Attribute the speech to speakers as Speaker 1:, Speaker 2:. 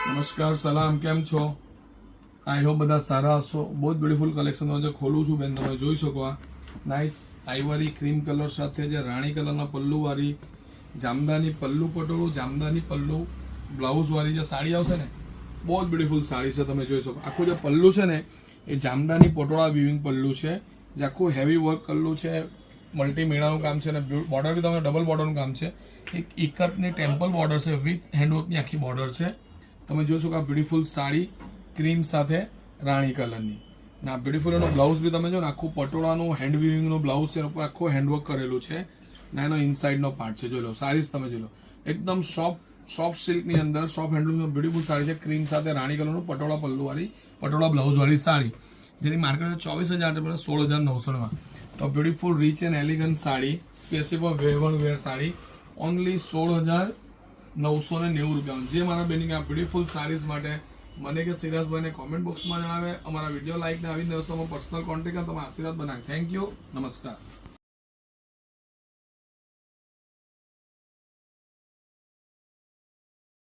Speaker 1: નમસ્કાર સલામ, કેમ છો? આઈ હોપ બધા સારા હશો. બહુ જ બ્યુટીફુલ કલેક્શન આજે ખોલું છું બેન, તમે જોઈ શકો. આ નાઇસ આઈવરી ક્રીમ કલર સાથે જે રાણી કલરના પલ્લુવાળી જામદાની પલ્લુ પટોળું, જામદાની પલ્લુ બ્લાઉઝવાળી જે સાડી આવશે ને, બહુ જ બ્યુટીફુલ સાડી છે. તમે જોઈ શકો આખું જે પલ્લુ છે ને એ જામદાની પટોળા વિવિંગ પલ્લુ છે, જે આખું હેવી વર્ક પલ્લુ છે, મલ્ટી મીણાનું કામ છે અને બોર્ડર બી તમે ડબલ બોર્ડરનું કામ છે. એક ઇકતની ટેમ્પલ બોર્ડર છે વિથ હેન્ડવર્કની આખી બોર્ડર છે. તમે જોઈ શકો આ બ્યુટીફુલ સાડી ક્રીમ સાથે રાણી કલરની ના બ્યુટીફુલ એનો બ્લાઉઝ બી તમે જો ને આખું પટોળાનું હેન્ડ વીવિંગનું બ્લાઉઝ છે, એના ઉપર આખું હેન્ડવર્ક કરેલું છે ના એનો ઇનસાઇડનો પાર્ટ છે. જોઈ લો સારીઝ તમે જોઈ લો, એકદમ સોફ્ટ સિલ્કની અંદર સોફ્ટ હેન્ડલૂમની બ્યુટીફુલ સાડી છે ક્રીમ સાથે રાણી કલરનું પટોળા પલ્લુવાળી પટોળા બ્લાઉઝવાળી સાડી, જેની માર્કેટ 24,000 16,900માં. તો beautiful rich and elegant sari specific woven wear sari only 16,990 જે મારા બેનિંગ આ બ્યુટીફુલ સારીઝ માટે મને કે સિરાજભાઈને કોમેન્ટ બોક્સમાં જણાવે. અમારા વિડીયો લાઈક ને આવી દિવસોમાં પર્સનલ કોન્ટેક્ટ તમે આશીર્વાદ બનાવે. થેન્ક યુ, નમસ્કાર.